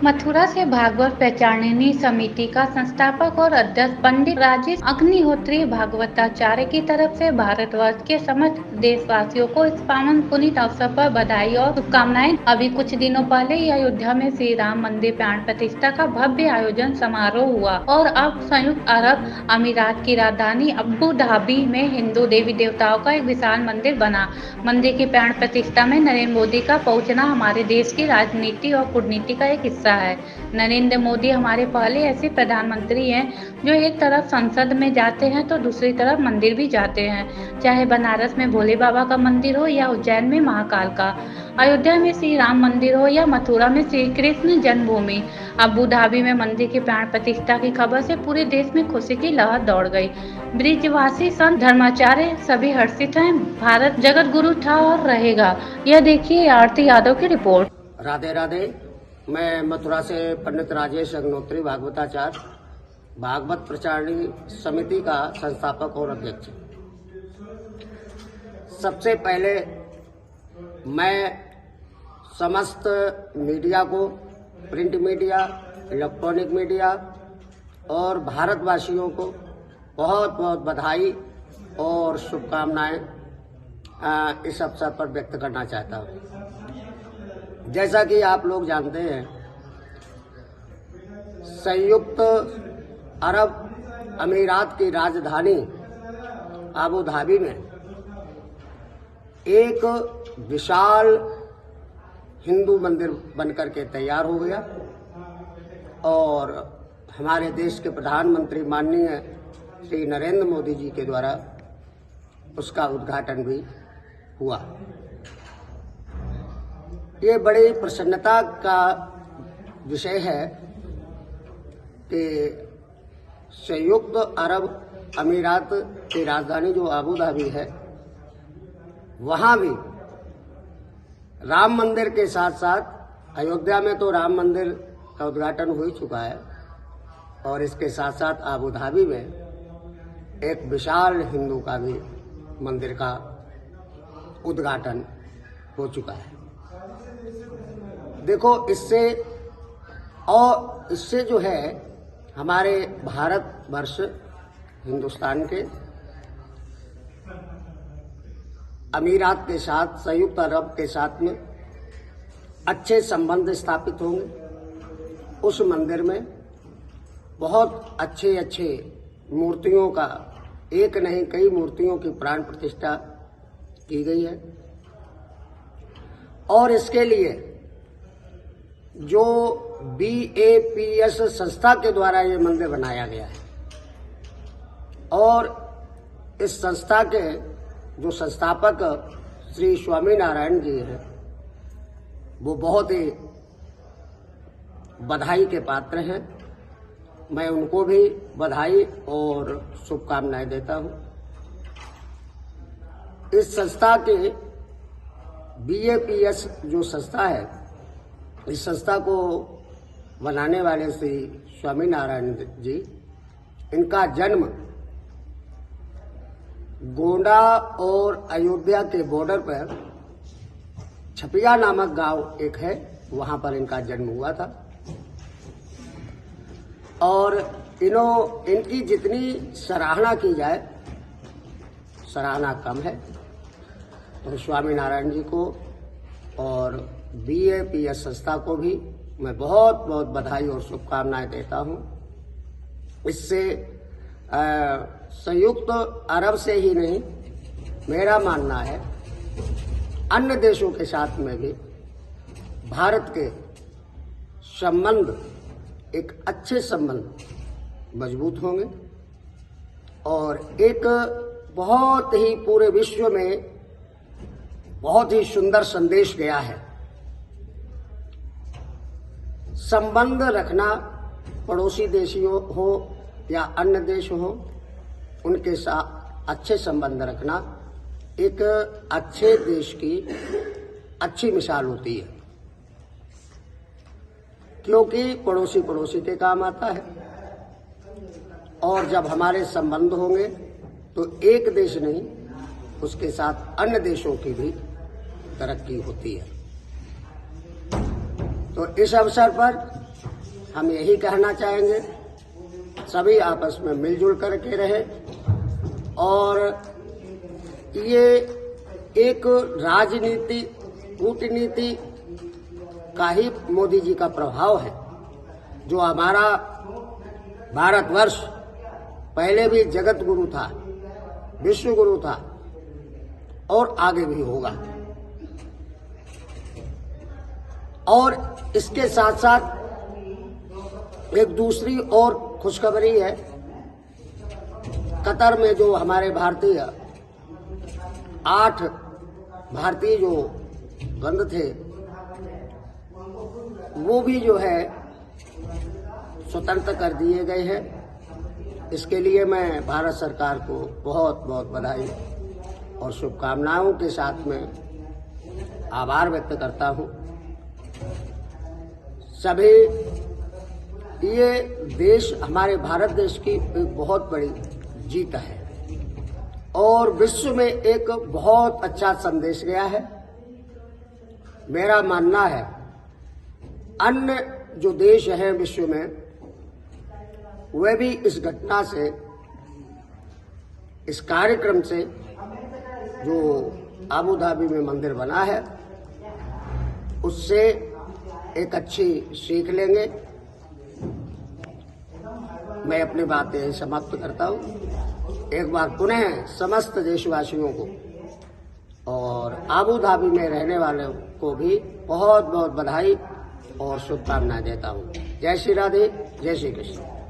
मथुरा से भागवत प्रचारिणी समिति का संस्थापक और अध्यक्ष पंडित राजेश अग्निहोत्री भागवताचार्य की तरफ से भारतवर्ष के समस्त देशवासियों को इस पावन पुनीत अवसर पर बधाई और शुभकामनाएं। अभी कुछ दिनों पहले ही अयोध्या में श्री राम मंदिर प्राण प्रतिष्ठा का भव्य आयोजन समारोह हुआ और अब संयुक्त अरब अमीरात की राजधानी अबू धाबी में हिंदू देवी देवताओं का एक विशाल मंदिर बना। मंदिर की प्राण प्रतिष्ठा में नरेंद्र मोदी का पहुंचना हमारे देश की राजनीति और कूटनीति का एक हिस्सा है। नरेंद्र मोदी हमारे पहले ऐसे प्रधानमंत्री हैं जो एक तरफ संसद में जाते हैं तो दूसरी तरफ मंदिर भी जाते हैं, चाहे बनारस में भोले बाबा का मंदिर हो या उज्जैन में महाकाल का, अयोध्या में श्री राम मंदिर हो या मथुरा में श्री कृष्ण जन्मभूमि। अबू धाबी में मंदिर की प्राण प्रतिष्ठा की खबर से पूरे देश में खुशी की लहर दौड़ गई। ब्रिजवासी संत धर्माचार्य सभी हर्षित हैं। भारत जगत गुरु था और रहेगा। यह देखिए आरती यादव की रिपोर्ट। राधे राधे। मैं मथुरा से पंडित राजेश अग्निहोत्री भागवताचार्य भागवत प्रचारिणी समिति का संस्थापक और अध्यक्ष। सबसे पहले मैं समस्त मीडिया को, प्रिंट मीडिया, इलेक्ट्रॉनिक मीडिया और भारतवासियों को बहुत बहुत बधाई और शुभकामनाएं इस अवसर पर व्यक्त करना चाहता हूं। जैसा कि आप लोग जानते हैं, संयुक्त अरब अमीरात की राजधानी अबू धाबी में एक विशाल हिंदू मंदिर बनकर के तैयार हो गया और हमारे देश के प्रधानमंत्री माननीय श्री नरेंद्र मोदी जी के द्वारा उसका उद्घाटन भी हुआ। ये बड़ी प्रसन्नता का विषय है कि संयुक्त अरब अमीरात की राजधानी जो अबू धाबी है, वहाँ भी राम मंदिर के साथ साथ अयोध्या में तो राम मंदिर का उद्घाटन हो ही चुका है और इसके साथ साथ अबू धाबी में एक विशाल हिंदू का भी मंदिर का उद्घाटन हो चुका है। देखो, इससे जो है हमारे भारतवर्ष हिंदुस्तान के अमीरात के साथ, संयुक्त अरब के साथ में अच्छे संबंध स्थापित होंगे। उस मंदिर में बहुत अच्छे अच्छे मूर्तियों का, एक नहीं कई मूर्तियों की प्राण प्रतिष्ठा की गई है और इसके लिए जो BAPS संस्था के द्वारा ये मंदिर बनाया गया है और इस संस्था के जो संस्थापक श्री स्वामीनारायण जी हैं, वो बहुत ही बधाई के पात्र हैं। मैं उनको भी बधाई और शुभकामनाएं देता हूं। इस संस्था के BAPS जो संस्था है, इस संस्था को बनाने वाले श्री स्वामीनारायण जी, इनका जन्म गोंडा और अयोध्या के बॉर्डर पर छपिया नामक गांव एक है, वहां पर इनका जन्म हुआ था और इनकी जितनी सराहना की जाए, सराहना कम है। तो स्वामीनारायण जी को और BAPS संस्था को भी मैं बहुत बहुत बधाई और शुभकामनाएं देता हूं। इससे संयुक्त अरब से ही नहीं, मेरा मानना है अन्य देशों के साथ में भी भारत के संबंध, एक अच्छे संबंध मजबूत होंगे और एक बहुत ही पूरे विश्व में बहुत ही सुंदर संदेश गया है। संबंध रखना, पड़ोसी देशियों हो या अन्य देश हो, उनके साथ अच्छे संबंध रखना एक अच्छे देश की अच्छी मिसाल होती है, क्योंकि पड़ोसी पड़ोसी के काम आता है और जब हमारे संबंध होंगे तो एक देश नहीं, उसके साथ अन्य देशों की भी तरक्की होती है। तो इस अवसर पर हम यही कहना चाहेंगे, सभी आपस में मिलजुल करके रहे। और ये एक राजनीति कूटनीति का ही मोदी जी का प्रभाव है। जो हमारा भारतवर्ष पहले भी जगत गुरु था, विश्व गुरु था और आगे भी होगा। और इसके साथ साथ एक दूसरी और खुशखबरी है, कतर में जो हमारे भारतीय 8 भारतीय जो बंद थे, वो भी जो है स्वतंत्र कर दिए गए हैं। इसके लिए मैं भारत सरकार को बहुत बहुत बधाई और शुभकामनाओं के साथ में आभार व्यक्त करता हूं। सभी ये देश हमारे भारत देश की एक बहुत बड़ी जीत है और विश्व में एक बहुत अच्छा संदेश गया है। मेरा मानना है अन्य जो देश हैं विश्व में, वे भी इस घटना से, इस कार्यक्रम से जो आबू धाबी में मंदिर बना है, उससे एक अच्छी सीख लेंगे। मैं अपनी बातें समाप्त करता हूं। एक बार पुनः समस्त देशवासियों को और आबू धाबी में रहने वालों को भी बहुत बहुत बधाई और शुभकामनाएं देता हूं। जय श्री राधे, जय श्री कृष्ण।